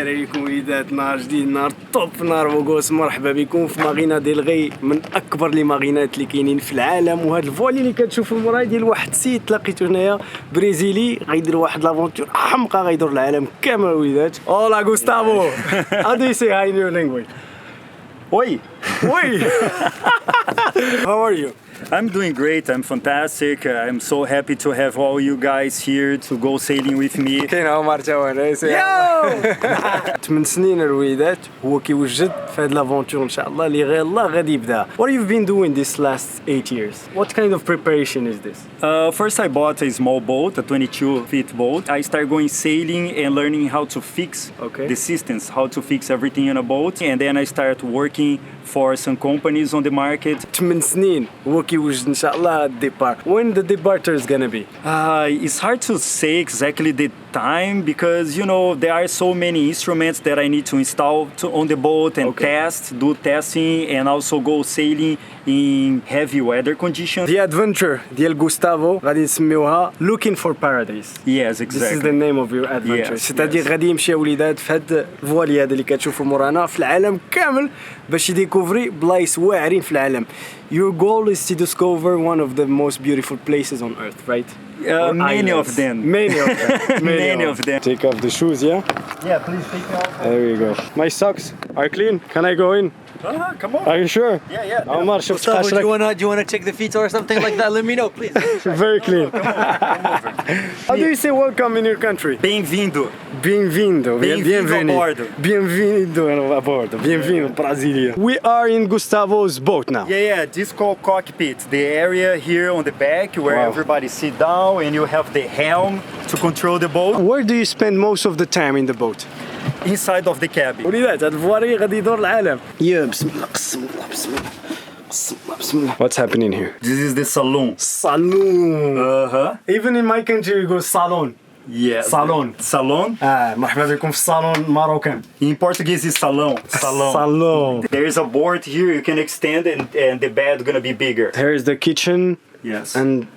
الخير عليكم وليدات. نهار جديد، نهار توب، نهار بوغوس. مرحبا بكم في مارينا ديل غي، من اكبر لي مارينات اللي كاينين في العالم. وهاد الفوالي اللي كتشوفوا موراي ديال واحد السيد لقيتو هنايا برازيلي غيدير واحد لافونتور حمقى، غيدور العالم كامل وليدات. اولا غوستافو. How do you say hi in your language? Oi! Oi! How are you? I'm doing great, I'm fantastic. I'm so happy to have all you guys here to go sailing with me. كاين عمر تا وانا. 8 سنين الوليدات هو كيوجد في هاد لافونتور ان شاء الله اللي غير الله غادي يبدا. What have you been doing this last 8 years? What kind of preparation is this? First I bought a small boat, a 22-feet boat. I started going sailing and learning how to fix the systems, how to fix everything in a boat. And then I started working for some companies on the market. 8 سنين هو كيوجد ان شاء الله الديبار. When the departure is gonna be? It's hard to say exactly the time because you know there are so many instruments that I need to install on the boat and do testing and also go sailing in heavy weather conditions. The adventure ديال غوستافو غادي نسميوها Looking for Paradise. Yes, exactly. This is the name of your adventure. C'est-à-dire غادي يمشي وليدات في هاد الفوالي هذا اللي كتشوفوا مورانا في العالم كامل باش يديكوفري بلايص واعرين في العالم. Your goal is to discover one of the most beautiful places on earth, right? Many of them. Many of them. Many of them. Take off the shoes, yeah? Yeah, please take off. There we go. My socks are clean. Can I go in? Come on. Are you sure? Yeah. Omar, شفت Do قشرك. you wanna check the feet or something like that? Let me know, please. Very clean. How do you say welcome in your country? Bem-vindo. Bem-vindo. Bem-vindo a bordo. Bem-vindo a bordo. Bem-vindo, Brasilia. We are in Gustavo's boat now. Yeah. This called cockpit. The area here on the back where everybody sit down and you have the helm to control the boat. Where do you spend most of the time in the boat? Inside of the cabin. وليدات هاد الفواري غادي يدور العالم. يا بسم الله قسم الله بسم الله قسم الله بسم الله. What's happening here? This is the saloon. Salon. Even in my country we go salon. Yeah. Salon. Salon. مرحبا بكم في الصالون الماروكان. In Portuguese is salão. Salon. There is a board here you can extend and the bed gonna be bigger. Here is the kitchen. Yes. And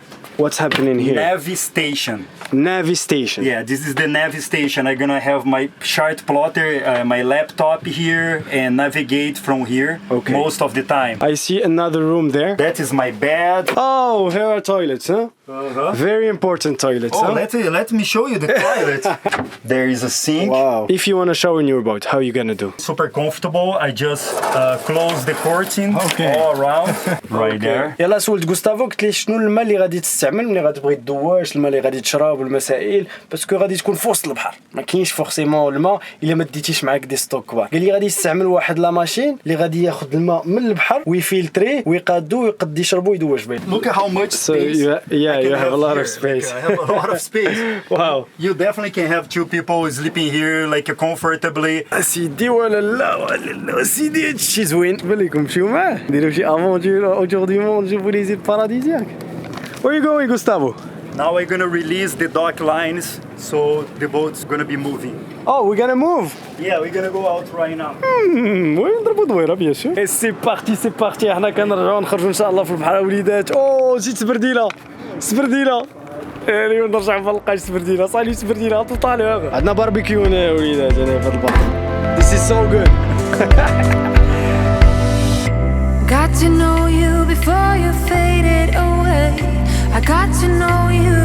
what's happening here? Navy station. Navy station. Yeah, this is the Navy station. I'm gonna have my chart plotter, my laptop here, and navigate from here most of the time. I see another room there. That is my bed. Oh, here are toilets, huh? Very important toilets, huh? Let me show you the toilet. There is a sink. Wow. If you want to shower in your boat, how are you gonna do? Super comfortable. I just close the curtain all around. Right there. يلا سولت غوستافو قلت ليه شنو الماء اللي غادي تستعمل ملي غتبغي تدواش، الماء اللي غادي تشرب والمسائل، باسكو غادي تكون في وسط البحر، ما كاينش فورسيمون الماء الا ما ديتيش معاك دي ستوك كبار. قال لي غادي يستعمل واحد لا ماشين اللي غادي ياخذ الماء من البحر ويفلتريه ويقادو ويقد يشربو ويدواش به. Look at how much space. You have a lot of space. I have a lot of space. Wow. You definitely can have two people sleeping here like comfortably. سيدي ولا لا سيدي هادشي زوين. بالكم نمشيو معاه نديرو شي افونتور اوجورديمون نشوفو لي زيد باراديزياك. Where are you going, Gustavo? Now we're gonna release the dock lines, so the boat's gonna be moving. Oh, we're gonna move. Yeah, we're gonna go out right now. وي نضربو دويره بيان سور. سي بارتي حنا كنرجعو نخرجوا ان شاء الله في البحر وليدات. اوه زيد سبرديله يعني نرجعوا ما نلقاش سبرديله. صالي سبرديله طالع. عندنا باربيكيو هنا وليدات هنا في البحر. This is so good. Got to know you before you faded away. I got to know you,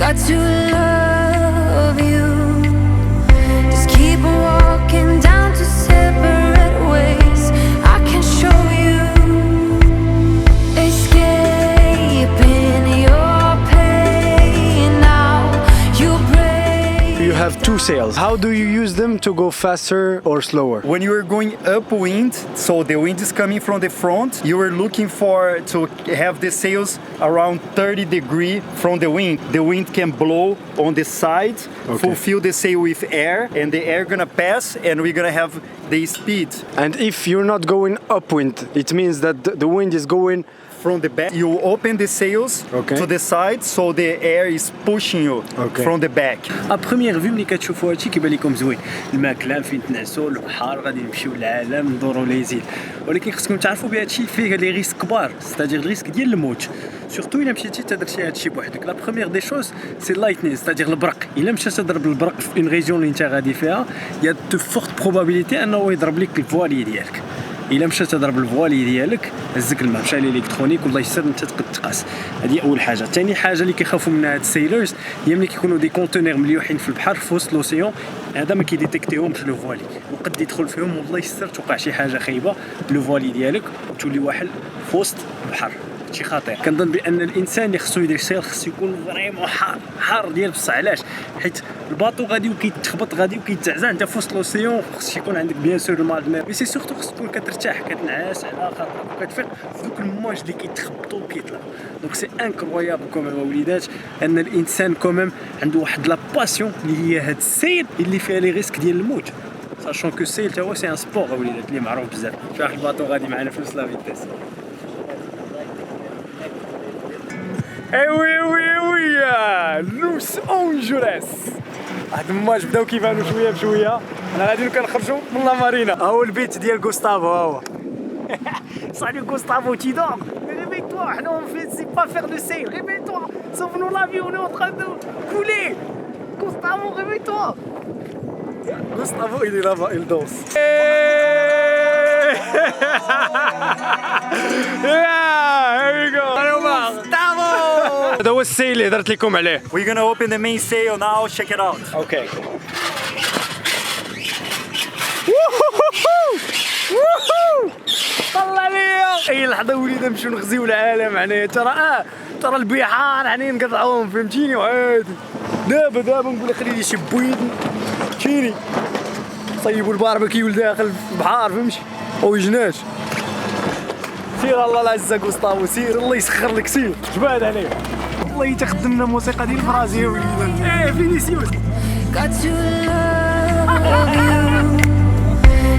got to love you. Just keep walking down to separate ways. I can show you, escaping your pain now. You pray. You have two sails. How do you use them to go faster or slower? When you are going upwind, so the wind is coming from the front, you are looking to have the sails around 30 degrees from the wind. The wind can blow on the side, fulfill the sail with air, and the air gonna pass, and we're gonna have the speed. And if you're not going upwind, it means that the wind is going from the back. You open the sails to the side, so the air is pushing you from the back. ا بروميير فيو ملي كتشوفوا هادشي كيبان لكم زوين، الماكله فين تنعسوا، البحر غادي نمشيو للعالم ندوروا لي زيل، ولكن خصكم تعرفوا بهادشي فيه لي ريسك كبار، ستادير الريسك ديال الموت. سورتو الا مشيتي تدرتي هادشي بوحدك. لا بروميير دي شوز سي لايتنين ستادير البرق. الا مشى تضرب البرق في اون ريجيون اللي انت غادي فيها يا دو فورت بروبابيليتي انه يضرب لك الفوالي ديالك. الا مشى تضرب الفوالي ديالك هزك الماء مشى الالكترونيك والله يسر انت تقد تقاس. هذه اول حاجه. ثاني حاجه اللي كيخافوا منها هاد السيلرز هي ملي كيكونوا دي كونتينر مليوحين في البحر في وسط لوسيون، هذا ما كيديتيكتيهمش لو فوالي وقد يدخل فيهم والله يسر توقع شي حاجه خايبه بلو فوالي ديالك وتولي واحد في وسط البحر. شي خطير. كنظن بان الانسان اللي خصو يدير سير خصو يكون فريمون حار ديال بصح. علاش؟ حيت الباطو غادي وكيتخبط غادي وكيتزعزع انت في وسط لوسيون. خص يكون عندك بيان سور الماء مي سي سورتو خص تكون كترتاح كتنعس على خاطرك وكتفيق في دوك المواج اللي كيتخبطوا وكيطلعوا. دونك سي انكرويابل كوميم وليدات ان الانسان كوميم عنده واحد لا باسيون اللي هي هاد السيل اللي فيها لي ريسك ديال الموت. ساشون كو السيل تا هو سي ان سبور وليدات اللي معروف بزاف. شوف واحد الباطو غادي معنا في نفس لا فيتيس. اي وي وي وي لوس انجلوس. واحد الماج بداو كيبانو شويه بشويه. انا غادي كنخرجوا من لا مارينا. ها هو البيت ديال غوستافو. ها هو صاحبي غوستافو تي دور. Réveille-toi, حنا on fait c'est pas faire de sail. Réveille-toi, sauve-nous la vie, on est en train de couler. Gustavo, réveille-toi. Gustavo, il est là-bas, il danse. Yeah, here we go. Gustavo. هذا هو السيل اللي درت لكم عليه. We're gonna open the main sail now, check it out. Okay. طلع ليا اي لحظه وليدة نمشيو نغزيو العالم. يعني ترى البحار يعني نقطعوهم فهمتيني وعادي. دابا نقول خلي لي شي بويد فهمتيني صيبوا الباربيكيو لداخل البحار فهمتي او يجناش. سير الله العزة غوستافو سير الله يسخر لك سير جباد عليه. والله يتخدمنا موسيقى ديال البرازيل وليدة. فينيسيوس. Got to love you.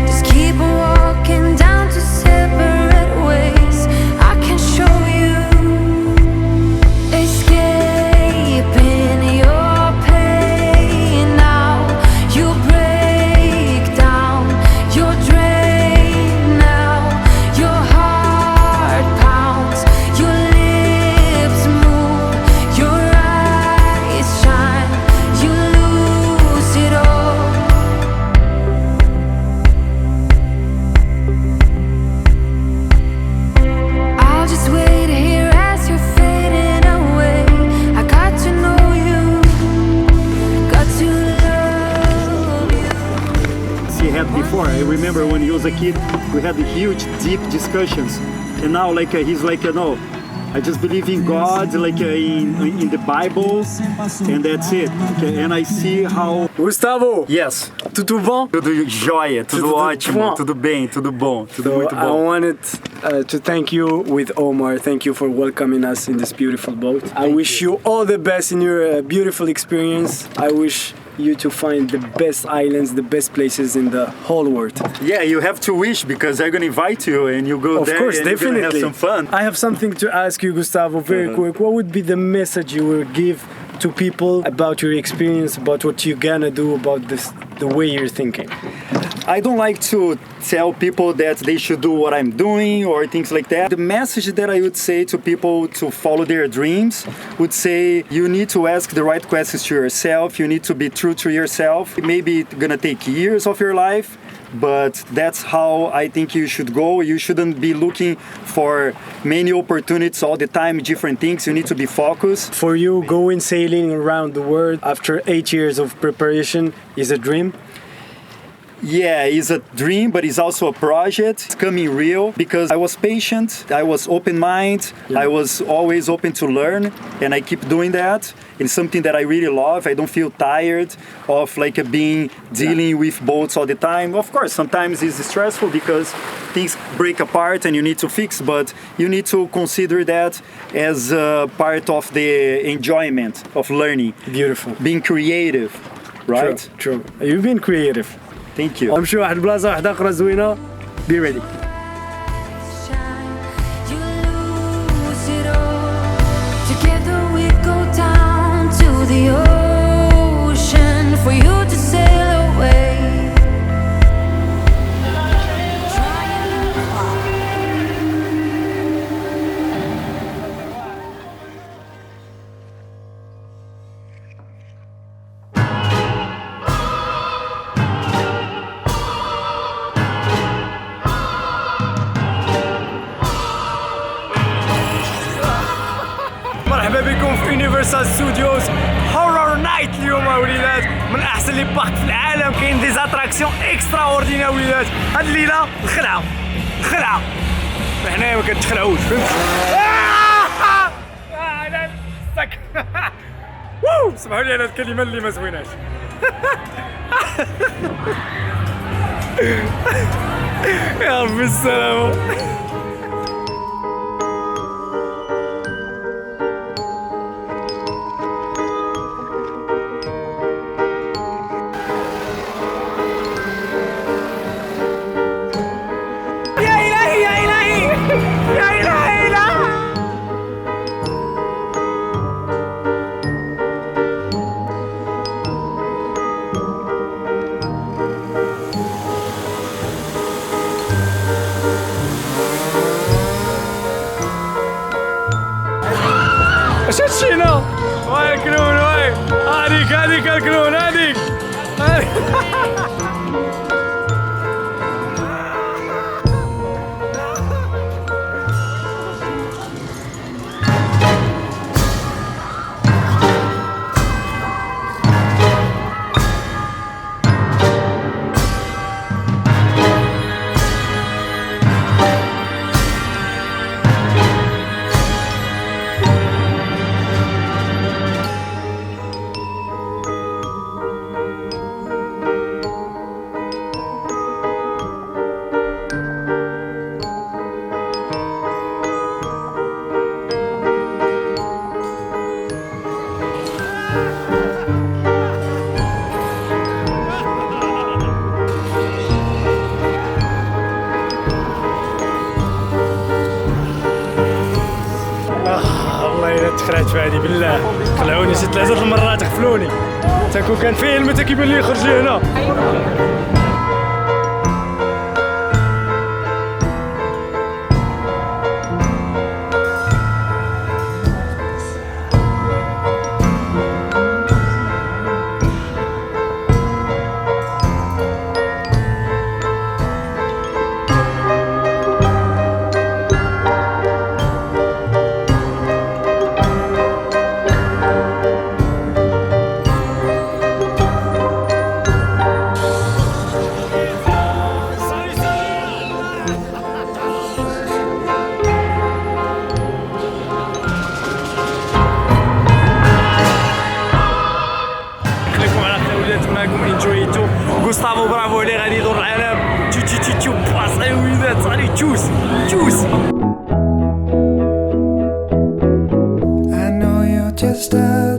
Just keep walking down to separate ways. I can show you. Escaping your pain now. You break down. You're drained now. Your heart pounds. Your lips move. Your eyes shine. You lose it all. I'll just wait here as you're fading away. I got to know you. Got to love you. He had before. I remember when he was a kid, we had huge, deep discussions, and now he's like, no, I just believe in God, in the Bible, and that's it. Okay, and I see how. Gustavo, Yes. tudo bom? Tudo jóia, tudo ótimo, bom. tudo bem, tudo bom, tudo muito I bom. wanted to thank you with Omar. Thank you for welcoming us in this beautiful boat. I wish you all the best in your beautiful experience. I wish you to find the best islands, the best places in the whole world. Yeah, you have to wish because I'm gonna invite you and you go Of there course, and definitely. you're gonna have some fun. I have something to ask you, Gustavo, very quick. What would be the message you will give to people about your experience, about what you're gonna do, about this, the way you're thinking? I don't like to tell people that they should do what I'm doing or things like that. The message that I would say to people to follow their dreams would say you need to ask the right questions to yourself. You need to be true to yourself. Maybe it's gonna take years of your life, but that's how I think you should go. You shouldn't be looking for many opportunities all the time, different things. You need to be focused. For you, going sailing around the world after 8 years of preparation is a dream? Yeah, it's a dream, but it's also a project. It's coming real because I was patient, I was open-minded, I was always open to learn, and I keep doing that. It's something that I really love. I don't feel tired of dealing with boats all the time. Of course, sometimes it's stressful because things break apart and you need to fix, but you need to consider that as part of the enjoyment of learning. Beautiful. Being creative, right? True. You've been creative. Thank you. غنمشيو واحد البلاصة واحدة أخرى زوينة. Be ready. Shine. You lose it all. Together we go down to the ocean for you to sail away. يونيفرسال ستوديوز هورور نايت اليوم وليدات، من احسن لي بارك في العالم. كاين دي زاتراكسيون اكسترا اوردينير وليدات. هاد الليله الخلعه حنايا ما كنتخلعوش، فهمت؟ انا السك سمحوا لي على الكلمه اللي ما زويناش. يا ربي السلامه. اش هادشي هنا؟ وای الكلون وای هاديك الكلون هاديك. والله الا تخلعت في هادي بالله، خلعوني 6 المرات، غفلوني. تاكو كان فيلم تا كيبان لي يخرج لي هنا. انجويتو غوستافو برافو عليه، غادي يدور العالم. تشو باص اي وليدات، صالي تشوس. I know you're just a